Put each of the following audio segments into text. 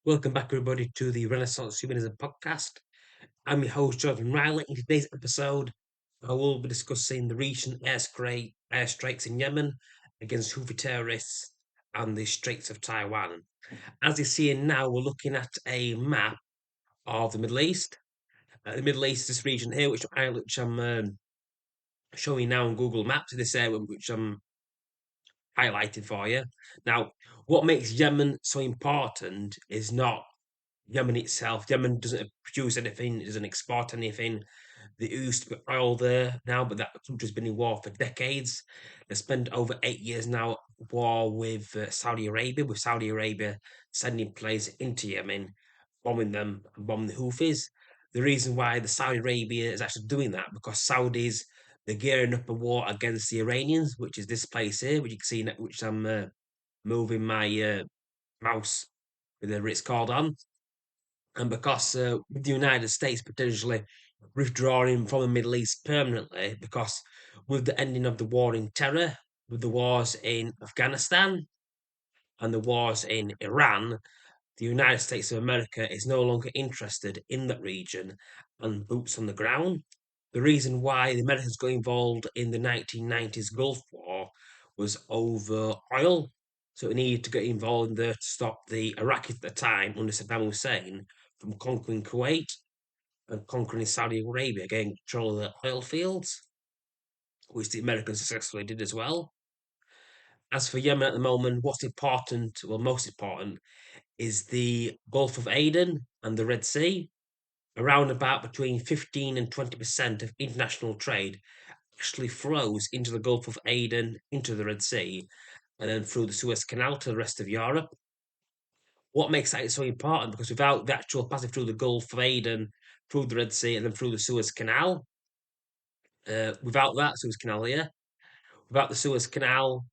Welcome back, everybody, to the Renaissance Humanism podcast. I'm your host, Jonathan Riley. In today's episode, I will be discussing the recent airstrikes in Yemen against Houthi terrorists and the Straits of Taiwan. As you're seeing now, we're looking at a map of the Middle East. The Middle East, this region here, which I'm showing now on Google Maps, this area which I'm highlighted for you. Now, what makes Yemen so important is not Yemen itself. Yemen doesn't produce anything, it doesn't export anything. There used to be oil there now, but that country's been in war for decades. They spent over 8 years now at war with Saudi Arabia, sending planes into Yemen, bombing them and bombing the Houthis. The reason why the Saudi Arabia is actually doing that because Saudis they're gearing up a war against the Iranians, which is this place here, which you can see, which I'm moving my mouse whatever it's called on, and because with the United States potentially withdrawing from the Middle East permanently, because with the ending of the war in terror, with the wars in Afghanistan and the wars in Iran, the United States of America is no longer interested in that region and boots on the ground. The reason why the Americans got involved in the 1990s Gulf War was over oil. So it needed to get involved in there to stop the Iraqis at the time under Saddam Hussein from conquering Kuwait and conquering Saudi Arabia, getting control of the oil fields, which the Americans successfully did as well. As for Yemen at the moment, what's important, well, most important, is the Gulf of Aden and the Red Sea. Around about between 15 and 20% of international trade actually flows into the Gulf of Aden, into the Red Sea, and then through the Suez Canal to the rest of Europe. What makes that so important? Because without the actual passing through the Gulf of Aden, through the Red Sea, and then through the Suez Canal, without that Suez Canal here, without the Suez Canal,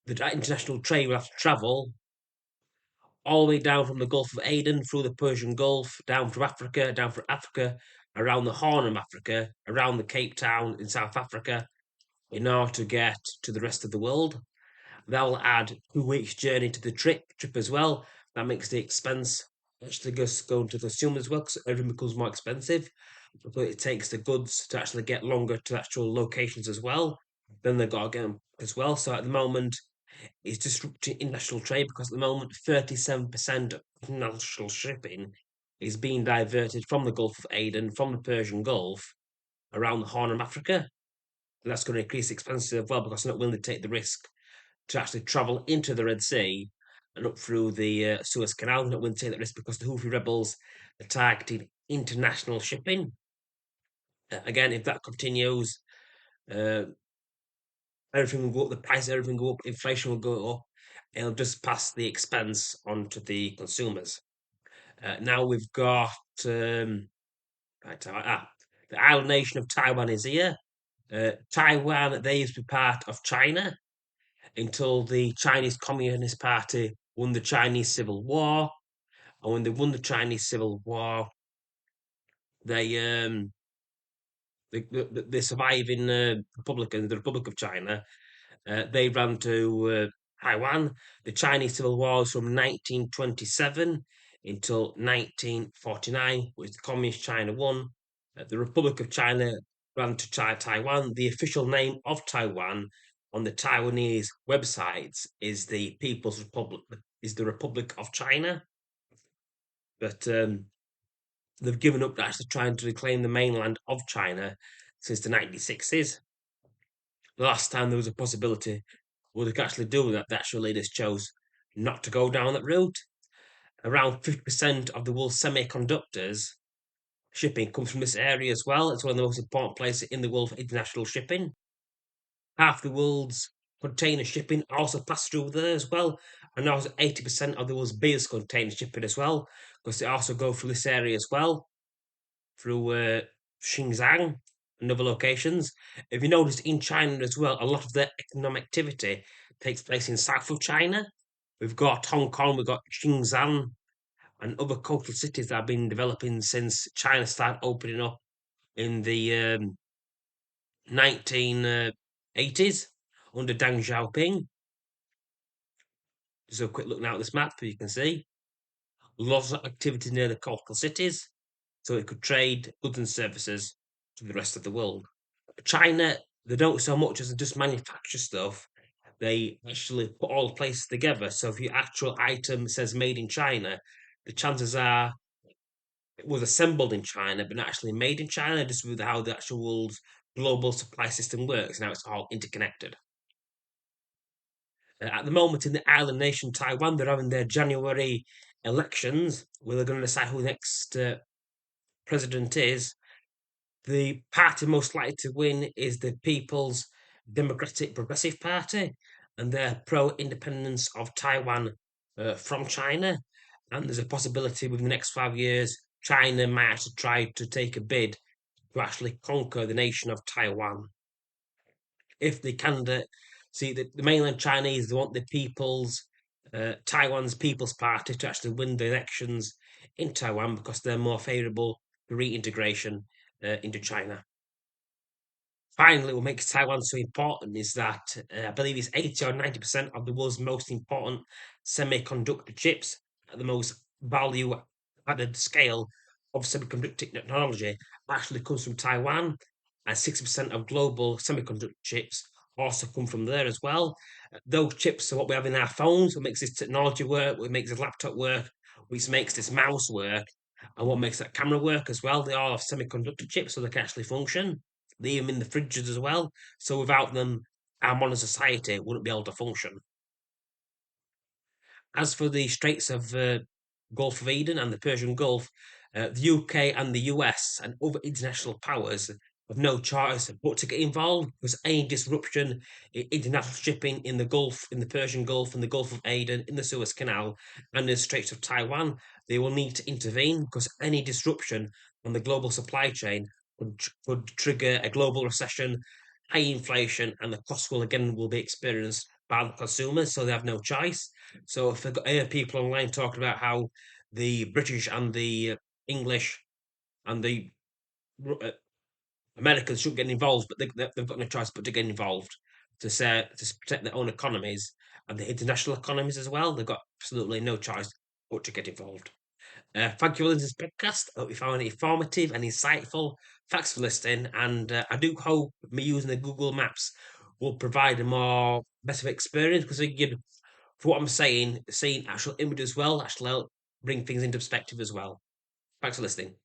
the international trade will have to travel all the way down from the Gulf of Aden through the Persian Gulf, down through Africa, around the Horn of Africa, around the Cape Town in South Africa, in order to get to the rest of the world. That'll add 2 weeks' journey to the trip as well. That makes the expense actually just going to the consumer as well, because everything becomes more expensive. But it takes the goods to actually get longer to actual locations as well. Then they've got to get them as well. So at the moment, it's disrupting international trade because at the moment 37% of international shipping is being diverted from the Gulf of Aden, from the Persian Gulf, around the Horn of Africa. And that's going to increase expenses as well because they're not willing to take the risk to actually travel into the Red Sea and up through the Suez Canal. They're not willing to take that risk because the Houthi rebels are targeting international shipping. Again, if that continues, uh, everything will go up, the price of everything will go up, inflation will go up, it'll just pass the expense on to the consumers. Now we've got the island nation of Taiwan is here. Taiwan, they used to be part of China until the Chinese Communist Party won the Chinese Civil War. And when they won the Chinese Civil War, they the surviving Republicans, the Republic of China, they ran to Taiwan. The Chinese Civil War was from 1927 until 1949, which the Communist China won. The Republic of China ran to Taiwan. The official name of Taiwan on the Taiwanese websites is the People's Republic, is the Republic of China. But they've given up actually trying to reclaim the mainland of China since the 1960s. The last time there was a possibility would they could actually do that, the actual leaders chose not to go down that route. Around 50% of the world's semiconductors shipping comes from this area as well. It's one of the most important places in the world for international shipping. Half the world's container shipping also passes through there as well. And also 80% of the world's biggest container shipping as well, because they also go through this area as well, through Xinjiang and other locations. If you notice in China as well, a lot of their economic activity takes place in south of China. We've got Hong Kong, we've got Xinjiang, and other coastal cities that have been developing since China started opening up in the 1980s under Deng Xiaoping. Just a quick look now at this map, you can see. lots of activity near the coastal cities, so it could trade goods and services to the rest of the world. China, they don't so much as just manufacture stuff, they actually put all the places together. So if your actual item says made in China, the chances are it was assembled in China, but not actually made in China, just with how the actual world's global supply system works. Now it's all interconnected. At the moment, in the island nation Taiwan, they're having their January elections where they're going to decide who the next president is. The party most likely to win is the People's Democratic Progressive Party, and they're pro independence of Taiwan from China. And there's a possibility within the next 5 years, China might actually try to take a bid to actually conquer the nation of Taiwan. If the candidate, see, the mainland Chinese, they want the Taiwan's People's Party to actually win the elections in Taiwan because they're more favourable to reintegration into China. Finally, what makes Taiwan so important is that I believe it's 80 or 90% of the world's most important semiconductor chips at the most value added scale of semiconductor technology actually comes from Taiwan, and 60% of global semiconductor chips also come from there as well. Those chips are what we have in our phones, what makes this technology work, what makes this laptop work, which makes this mouse work, and what makes that camera work as well. They all have semiconductor chips so they can actually function. Leave them in the fridges as well. So without them, our modern society wouldn't be able to function. As for the Straits of Gulf of Aden and the Persian Gulf, the UK and the US and other international powers have no choice but to get involved because any disruption in international shipping in the Gulf, in the Persian Gulf, in the Gulf of Aden, in the Suez Canal, and the Straits of Taiwan, they will need to intervene because any disruption on the global supply chain could trigger a global recession, high inflation, and the cost will be experienced by the consumers, so they have no choice. So if I hear people online talking about how the British and the English and the uh, Americans shouldn't get involved, but they've got no choice but to get involved to protect their own economies and the international economies as well. They've got absolutely no choice but to get involved. Thank you for listening to this podcast. I hope you found it informative and insightful. Thanks for listening, and I do hope me using the Google Maps will provide a more better experience because for what I'm saying, seeing actual images as well actually help bring things into perspective as well. Thanks for listening.